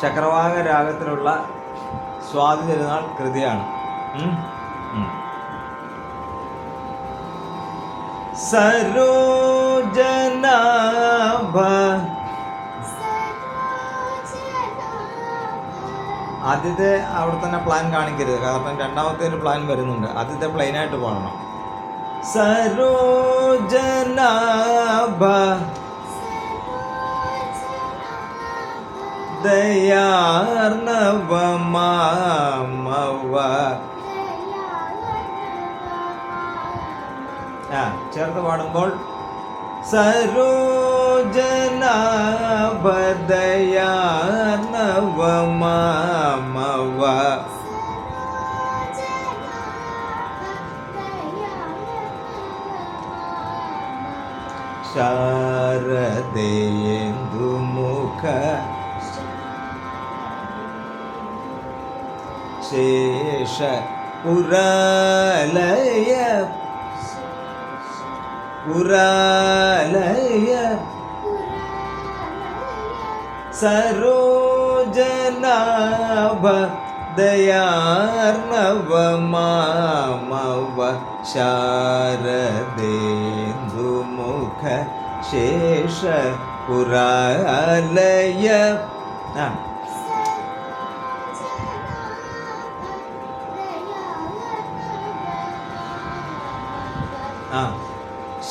ചക്രവാക രാഗത്തിലുള്ള സ്വാതി തിരുനാൾ കൃതിയാണ്. സരോജനാഭ. ആദ്യത്തെ അവിടെ തന്നെ പ്ലാൻ കാണിക്കരുത്, കാരണം രണ്ടാമത്തെ ഒരു പ്ലാൻ വരുന്നുണ്ട്. ആദ്യത്തെ പ്ലെയിനായിട്ട് പാടണം. സരോജനാഭ ദയാർണവ മാമവ. ചേർത്ത് പാടുമ്പോൾ സരോജനാഭ ദയാർണവ മാമവ. ശാരദേന്ദുമുഖ ശേഷ പുരാലയ പുരാലയ സരോജനാഭ ദയാർണവ മാമവ. ശാരദേന്ദുമുഖ ശേഷ പുരാലയ.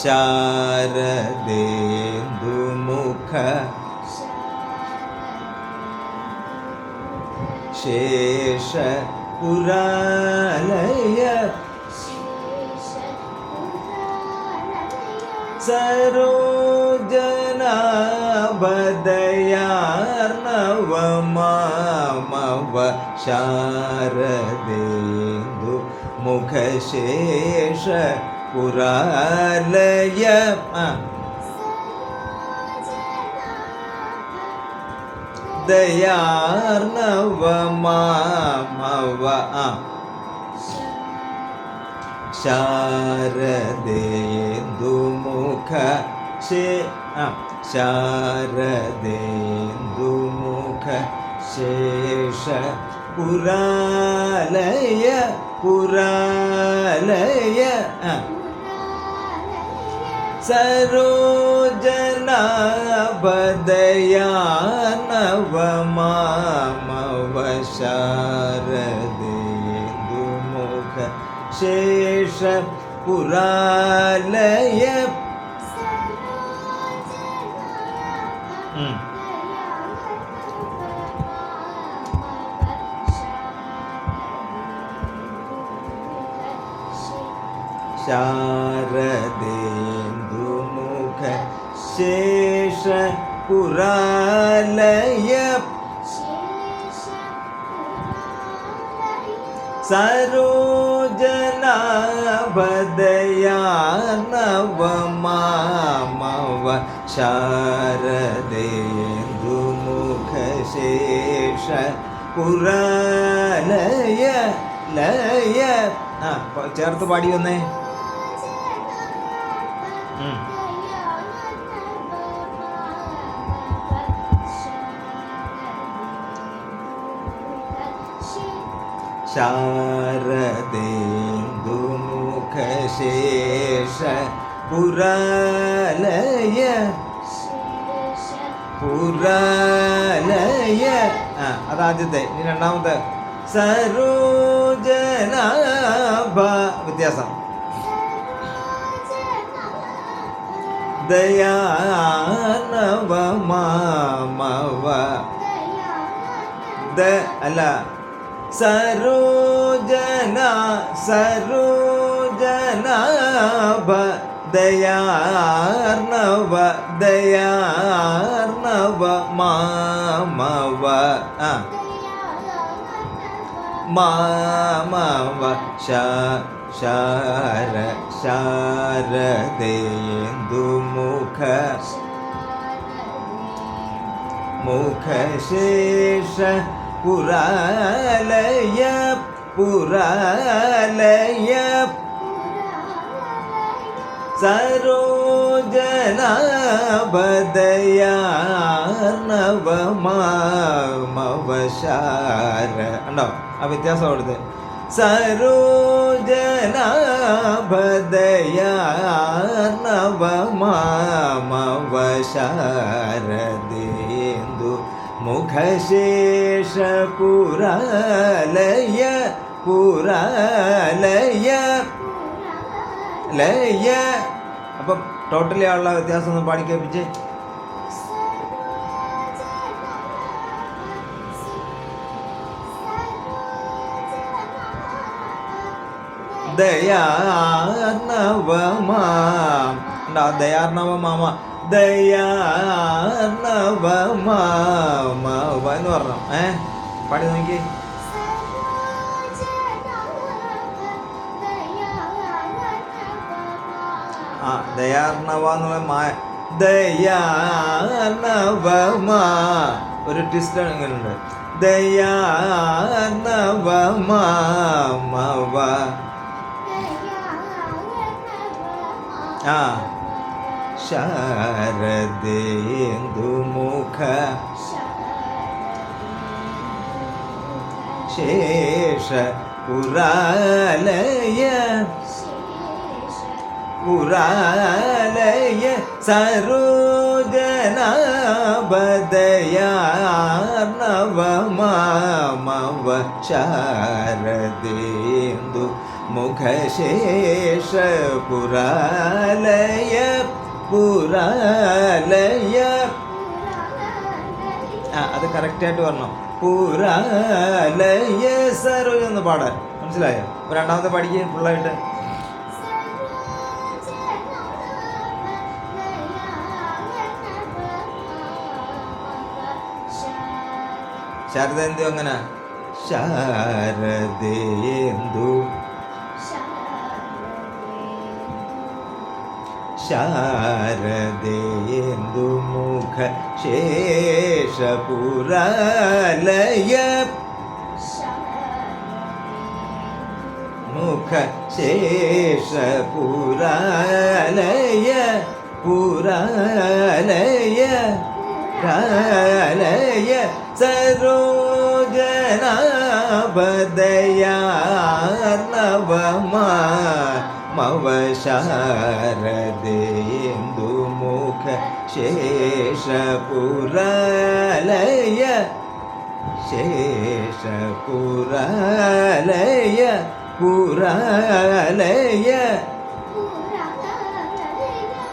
ശാരദേന്ദുമുഖ ശേഷ പുരാലയ സരോജനാഭ ദയാർണവ മാമവ. ശാരദേന്ദുമുഖ ശേഷ പുരാലയ. ദയാർണവ മാമവ. ശാരദേന്ദുമുഖ ശാരദേന്ദുമുഖ ശേഷ പുരാലയ പുരാലയ. സരോജനാഭ ദയാർണവ മാമവ. ശാരദേന്ദുമുഖ ശേഷ പുരാലയ. ശാരദേന്ദുമുഖ ശേഷ പുരാലയ. സരോജനാഭ ദയാർണവ മാമവ. ശാരദേന്ദുമുഖ ശേഷ പുരാലയ ലയ. ചേർത്ത് പാടി വന്നേ. ശാരദേന്ദുമുഖ ശേഷ പുരാലയ പുരാലയ. അതാദ്യത്തെ. ഇനി രണ്ടാമത്തെ സരോജനാഭ. വ്യത്യാസം. ദയാർണവ മാമവ. അല്ല സരോജനാഭ ദയാർണവ ദയാർണവ മാമവ. മാമവ. ശാരദേന്ദുമുഖ മുഖ ശേഷ പുരാലയ പുരാലയ. സരോജനാഭ ദയാർണവ മാമവ. ഉണ്ടോ ആ വ്യത്യാസം അവിടുത്തെ സരോജനാഭദയാർണവമാമവശാരദേന്ദു മുഖശേഷ പുരാലയ പുരാലയ ലയ. അപ്പം ടോട്ടലി ആളുള്ള വ്യത്യാസം ഒന്ന് പാടി കേൾപ്പിച്ചേ. ദയാർണവമാം ഉണ്ടാ ദയാർണവമാമ ദയാർണവമാമവ എന്ന് പറഞ്ഞു. പാടി നോക്കി. ആ ദയാർണവ എന്നുള്ള ദയാർണവമാ ഒരു ട്വിസ്റ്റ് ഇങ്ങനെയുണ്ട്. ദയാർണവമാമവ ശാരദേന്ദു മുഖ ശേഷ പുരാലയ പുരാലയ സരോജനാഭദയാർണവമാമവ ശാരദേന്ദു മുഖശേഷ പുരാലയ പുരാലയ. അത് കറക്റ്റായിട്ട് പറഞ്ഞു. പുരാലയ സരോജ എന്ന് പാടാൻ മനസ്സിലായോ? രണ്ടാമത്തെ പഠിക്കുക ഫുള്ളായിട്ട്. ശാരദേന്ദു അങ്ങനെ ശാരദേന്ദു ശാരദേന്ദു മുഖ ശേഷ പുരാലയ മുഖ ശേഷ പുരാലയ പുരാലയ രാലയ സരോജനാഭദയാർണവമാമവശാരദേന്ദു മുഖ ശേഷ പുരാലയ ശേഷ പുരാലയ പുരാലയ.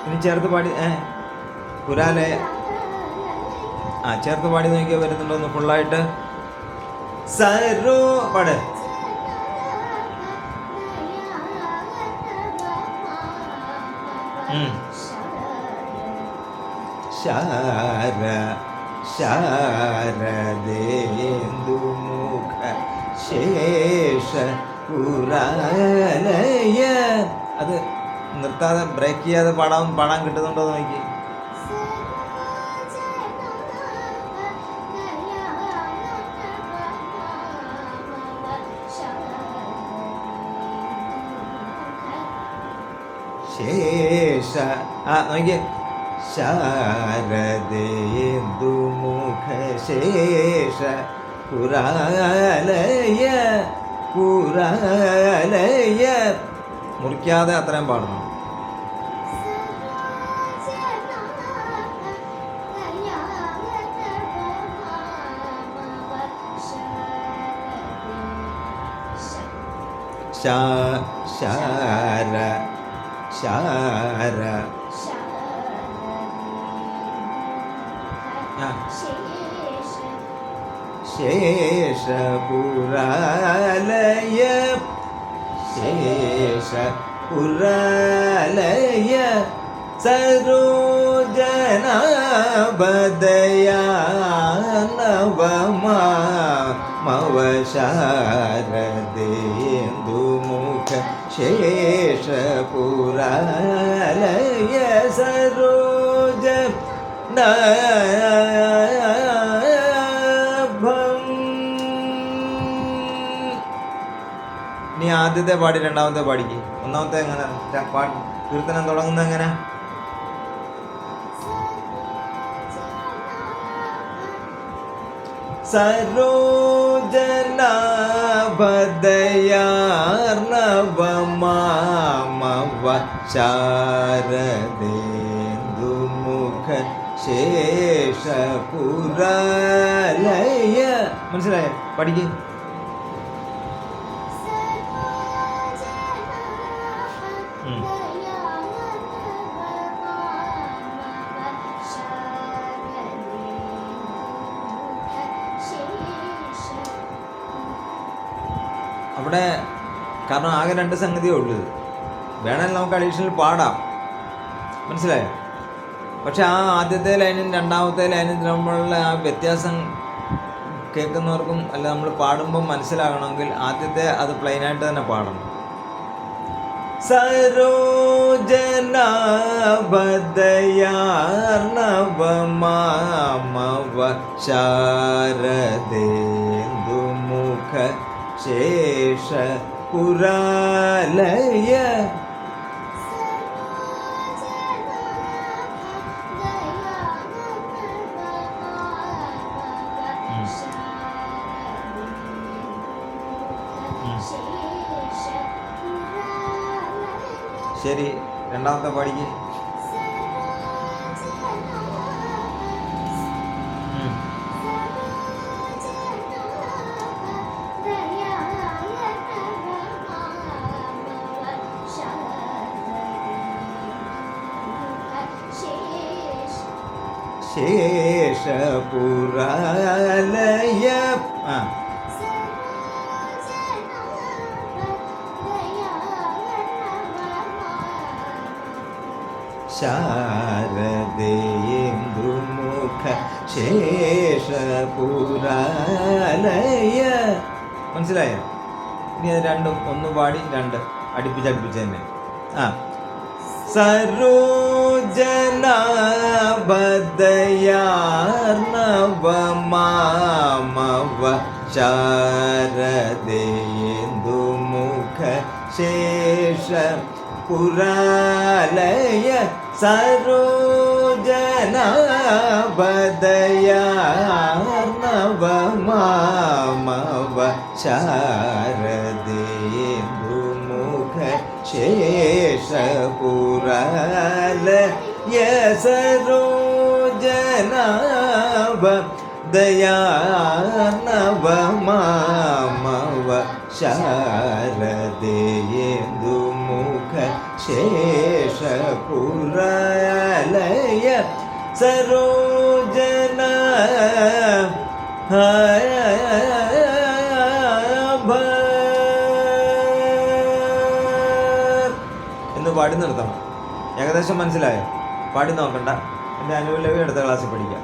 ഇനി ചേർത്ത് പാടി പുരാലയ ചേർത്ത് പാടി നോക്കിയാൽ വരുന്നുണ്ടോ ഒന്ന് ഫുള്ളായിട്ട്. സരോ പാട്. ശാര ശാരദേന്ദു മുഖ ശേഷ പുരാലയ. അത് നിർത്താതെ ബ്രേക്ക് ചെയ്യാതെ പാടാൻ കിട്ടുന്നുണ്ടോ നോക്കി. ശേഷ നോക്കിയേ. ശാരദേന്ദു മുഖ ശേഷ പുരാലയ പുരാലയ. മുറിക്കാതെ അത്രയും പാടണം. ശാര ശാര ശേഷ പുരാലയ ശേഷ പുരാലയ സരോജനാഭദയാർണവമാമവശാരദേന്ദു മുഖ ശേഷ പുരാലയ സരോജ നീ ആദ്യത്തെ പാടി രണ്ടാമത്തെ പാടിക്ക്. ഒന്നാമത്തെ എങ്ങനെ കീർത്തനം തുടങ്ങുന്നത് എങ്ങനെ? സരോജനാഭദയാർണവമാമവ ശാരദേന്ദുമുഖ ശേഷപുരാലയ. മനസ്സിലായോ? പഠിക്ക്. അവിടെ കാരണം ആകെ 2 സംഗതിയേ ഉള്ളൂ. വേണമെങ്കിൽ നമുക്ക് അഡീഷണൽ പാടാം, മനസ്സിലായോ? പക്ഷെ ആ ആദ്യത്തെ ലൈനും രണ്ടാമത്തെ ലൈനും തമ്മിലുള്ള ആ വ്യത്യാസം കേൾക്കുന്നവർക്കും അല്ല നമ്മൾ പാടുമ്പം മനസ്സിലാകണമെങ്കിൽ ആദ്യത്തെ അത് പ്ലെയിനായിട്ട് തന്നെ പാടണം. സരോജനാഭദയാർണവമാമവ ശാരദേന്ദുമുഖ ശേഷപുരാലയ. ശരി, രണ്ടാമത്തെ പഠിക്ക്. ശേഷപുരാലയ. ശാരദേന്ദുമുഖ ശേഷപുരാലയ. മനസ്സിലായോ? ഇനി അത് രണ്ടും ഒന്ന് പാടി 2 അടുപ്പിച്ചടുപ്പിച്ച് തന്നെ. സരോജനാഭദയാർണവമാമവ ശാരദേന്ദുമുഖ ശേഷപുരാലയ. സരോജനാഭദയാർണവമാമവ ശാരദേന്ദുമുഖ ശേഷപുരാലയ. സരോജനാഭദയാർണവമാമവ ശാരദേന്ദുമുഖ ശേഷപുരാലയ. സരോജനാ എന്ന് പാടി നിർത്തണം. ഏകദേശം മനസ്സിലായോ? പാടി നോക്കണ്ട. എൻ്റെ അനുകൂലവി അടുത്ത ക്ലാസ്സിൽ പഠിക്കാം.